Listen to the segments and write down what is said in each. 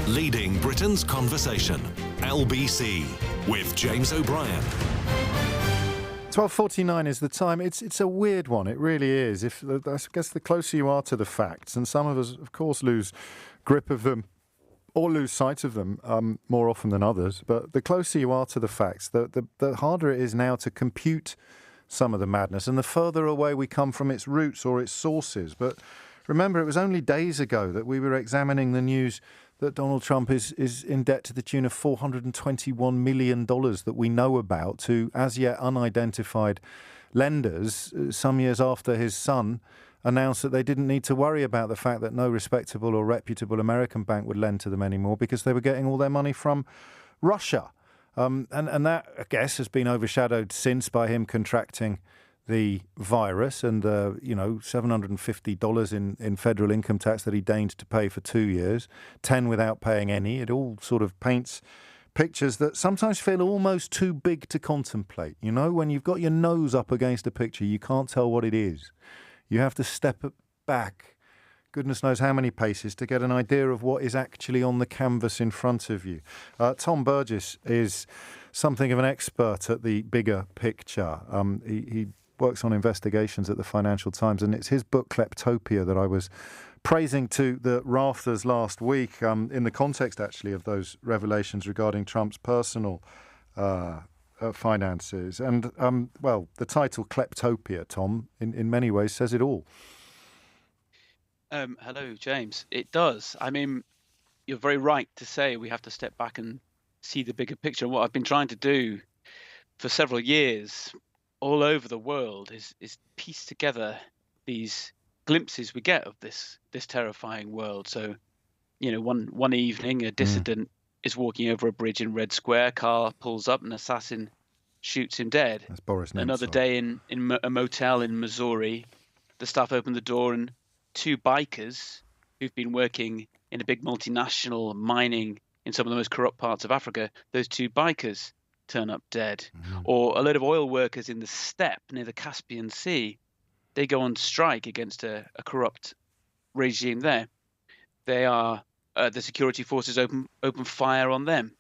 Leading Britain's conversation. LBC with James O'Brien. 12:49 is the time. It's a weird one. It really is. I guess the closer you are to the facts, and some of us, of course, lose grip of them or lose sight of them more often than others. But the closer you are to the facts, the harder it is now to compute some of the madness, and the further away we come from its roots or its sources. But remember, it was only days ago that we were examining the news that Donald Trump is in debt to the tune of $421 million that we know about to as yet unidentified lenders, some years after his son announced that they didn't need to worry about the fact that no respectable or reputable American bank would lend to them anymore because they were getting all their money from Russia. And that, I guess, has been overshadowed since by him contracting the virus and $750 in federal income tax that he deigned to pay for 2 years, 10 without paying any. It all sort of paints pictures that sometimes feel almost too big to contemplate. You know, when you've got your nose up against a picture, you can't tell what it is. You have to step back, goodness knows how many paces, to get an idea of what is actually on the canvas in front of you. Tom Burgis is something of an expert at the bigger picture. He works on investigations at the Financial Times, and it's his book Kleptopia that I was praising to the rafters last week in the context, actually, of those revelations regarding Trump's personal finances. And, the title Kleptopia, Tom, in many ways says it all. Hello, James. It does. I mean, you're very right to say we have to step back and see the bigger picture. And what I've been trying to do for several years all over the world is piece together these glimpses we get of this terrifying world. So, one evening, a dissident is walking over a bridge in Red Square. Car pulls up, an assassin shoots him dead. That's Boris Nemtsov. Another day in a motel in Missouri, the staff open the door and two bikers who've been working in a big multinational mining in some of the most corrupt parts of Africa, those two bikers turn up dead. Or a load of oil workers in the steppe near the Caspian Sea, they go on strike against a corrupt regime there. They are the security forces open fire on them.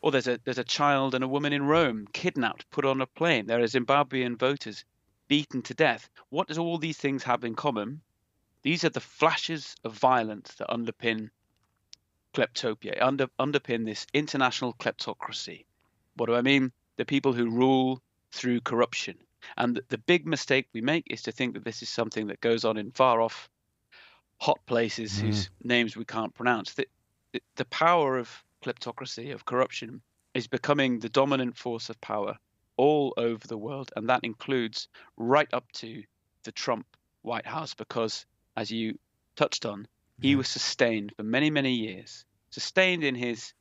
Or there's a child and a woman in Rome kidnapped, put on a plane. There are Zimbabwean voters beaten to death. What does all these things have in common? These are the flashes of violence that underpin Kleptopia, underpin this international kleptocracy. What do I mean? The people who rule through corruption. And the big mistake we make is to think that this is something that goes on in far-off, hot places whose names we can't pronounce. The power of kleptocracy, of corruption, is becoming the dominant force of power all over the world. And that includes right up to the Trump White House, because, as you touched on, he was sustained for many, many years, sustained in his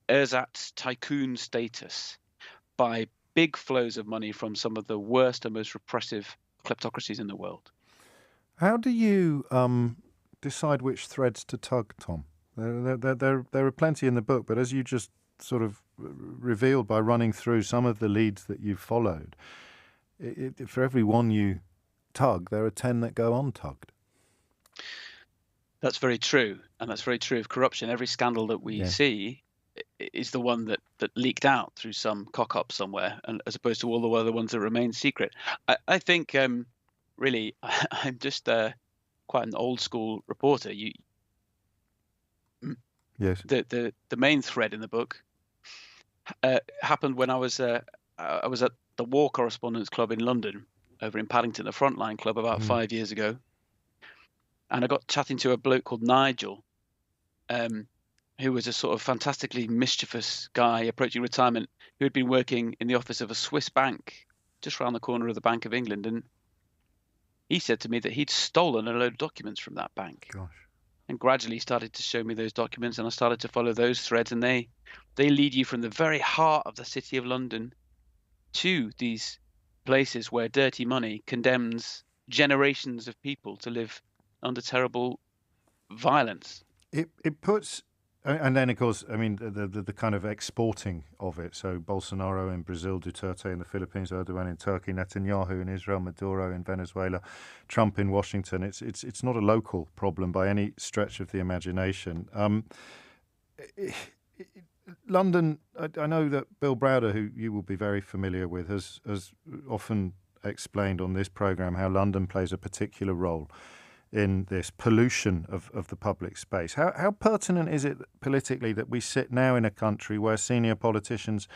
ersatz tycoon status by big flows of money from some of the worst and most repressive kleptocracies in the world. How do you decide which threads to tug, Tom? There are plenty in the book, but as you just sort of revealed by running through some of the leads that you've followed, for every one you tug, there are 10 that go untugged. That's very true, and that's very true of corruption. Every scandal that we see is the one that leaked out through some cock-up somewhere, and as opposed to all the other ones that remain secret. I think, really, I'm just quite an old-school reporter. Yes. The main thread in the book happened when I was at the War Correspondents Club in London, over in Paddington, the Frontline Club, about 5 years ago. And I got chatting to a bloke called Nigel, who was a sort of fantastically mischievous guy approaching retirement, who had been working in the office of a Swiss bank just round the corner of the Bank of England. And he said to me that he'd stolen a load of documents from that bank. Gosh. And gradually started to show me those documents, and I started to follow those threads, and they lead you from the very heart of the city of London to these places where dirty money condemns generations of people to live under terrible violence. It puts, and then of course, I mean, the kind of exporting of it. So Bolsonaro in Brazil, Duterte in the Philippines, Erdogan in Turkey, Netanyahu in Israel, Maduro in Venezuela, Trump in Washington. It's not a local problem by any stretch of the imagination. London, I know that Bill Browder, who you will be very familiar with, has often explained on this programme how London plays a particular role in this pollution of the public space. How pertinent is it politically that we sit now in a country where senior politicians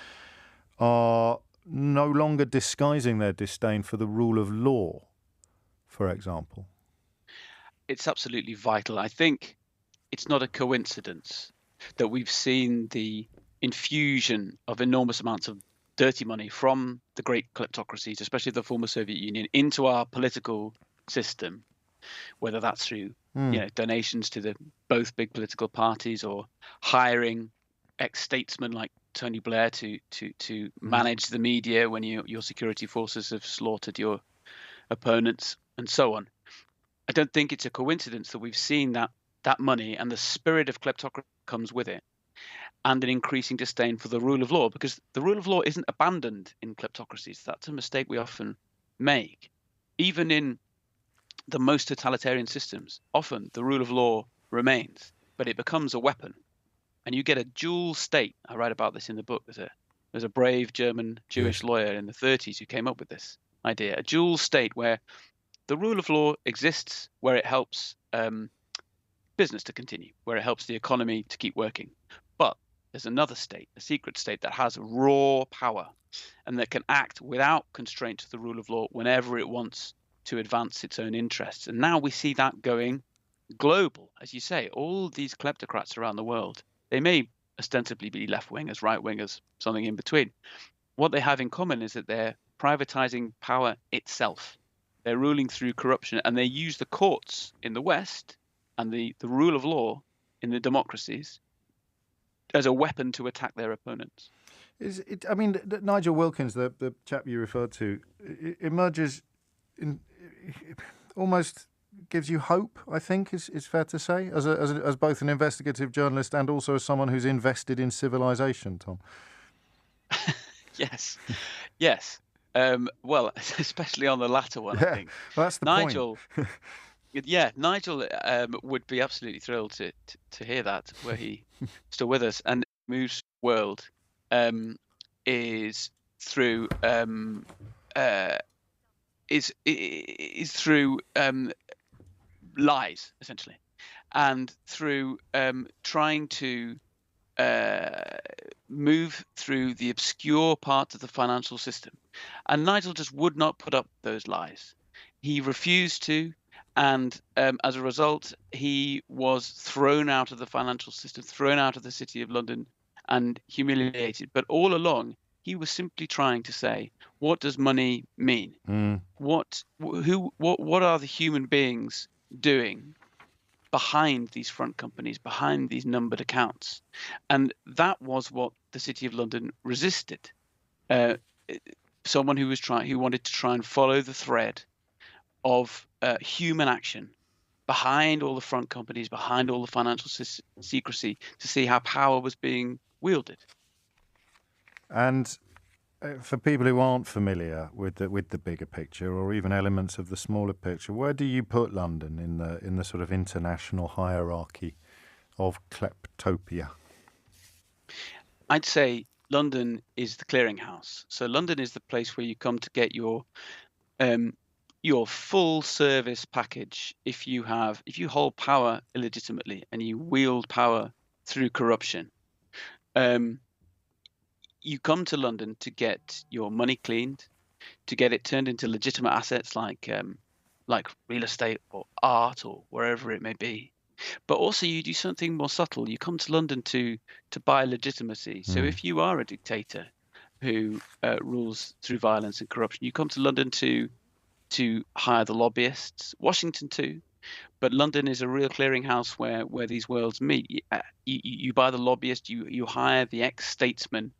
are no longer disguising their disdain for the rule of law, for example? It's absolutely vital. I think it's not a coincidence that we've seen the infusion of enormous amounts of dirty money from the great kleptocracies, especially the former Soviet Union, into our political system, whether that's through donations to both big political parties or hiring ex-statesmen like Tony Blair to manage the media when your security forces have slaughtered your opponents and so on. I don't think it's a coincidence that we've seen that money and the spirit of kleptocracy comes with it, and an increasing disdain for the rule of law, because the rule of law isn't abandoned in kleptocracies. That's a mistake we often make. Even in the most totalitarian systems, often the rule of law remains, but it becomes a weapon. And you get a dual state. I write about this in the book. There's a brave German Jewish lawyer in the 30s who came up with this idea, a dual state where the rule of law exists, where it helps business to continue, where it helps the economy to keep working. But there's another state, a secret state, that has raw power and that can act without constraint to the rule of law whenever it wants to advance its own interests. And now we see that going global. As you say, all these kleptocrats around the world, they may ostensibly be left-wingers, right-wingers, something in between. What they have in common is that they're privatizing power itself. They're ruling through corruption, and they use the courts in the West and the rule of law in the democracies as a weapon to attack their opponents. Nigel Wilkins, the chap you referred to, emerges in almost gives you hope, I think, is fair to say, as both an investigative journalist and also as someone who's invested in civilization, Tom. Yes. Well, especially on the latter one, I think. Well, that's the Nigel, point. Nigel would be absolutely thrilled to hear that, were he still with us. And moves world is through lies, essentially, and through trying to move through the obscure parts of the financial system. And Nigel just would not put up those lies. He refused to, and as a result, he was thrown out of the financial system, thrown out of the City of London, and humiliated. But all along, he was simply trying to say, what does money mean? What are the human beings doing behind these front companies, behind these numbered accounts? And that was what the City of London resisted. Someone who wanted to try and follow the thread of human action behind all the front companies, behind all the financial secrecy, to see how power was being wielded. And for people who aren't familiar with the bigger picture, or even elements of the smaller picture, where do you put London in the sort of international hierarchy of kleptopia? I'd say London is the clearinghouse. So London is the place where you come to get your full service package. If you hold power illegitimately and you wield power through corruption, you come to London to get your money cleaned, to get it turned into legitimate assets like real estate or art or wherever it may be. But also you do something more subtle. You come to London to buy legitimacy. So if you are a dictator who rules through violence and corruption, you come to London to hire the lobbyists. Washington too. But London is a real clearinghouse where these worlds meet. You buy the lobbyist, you hire the ex-statesman,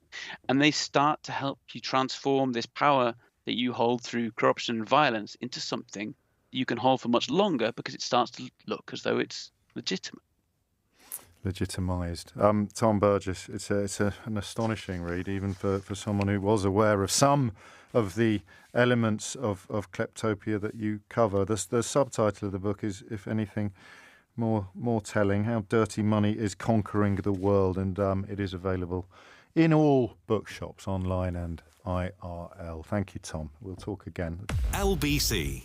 and they start to help you transform this power that you hold through corruption and violence into something you can hold for much longer, because it starts to look as though it's legitimate. Legitimized. Tom Burgis, it's an astonishing read, even for someone who was aware of some of the elements of kleptopia that you cover. The subtitle of the book is, if anything, more telling, How Dirty Money is Conquering the World, and it is available in all bookshops, online and IRL. Thank you, Tom. We'll talk again. LBC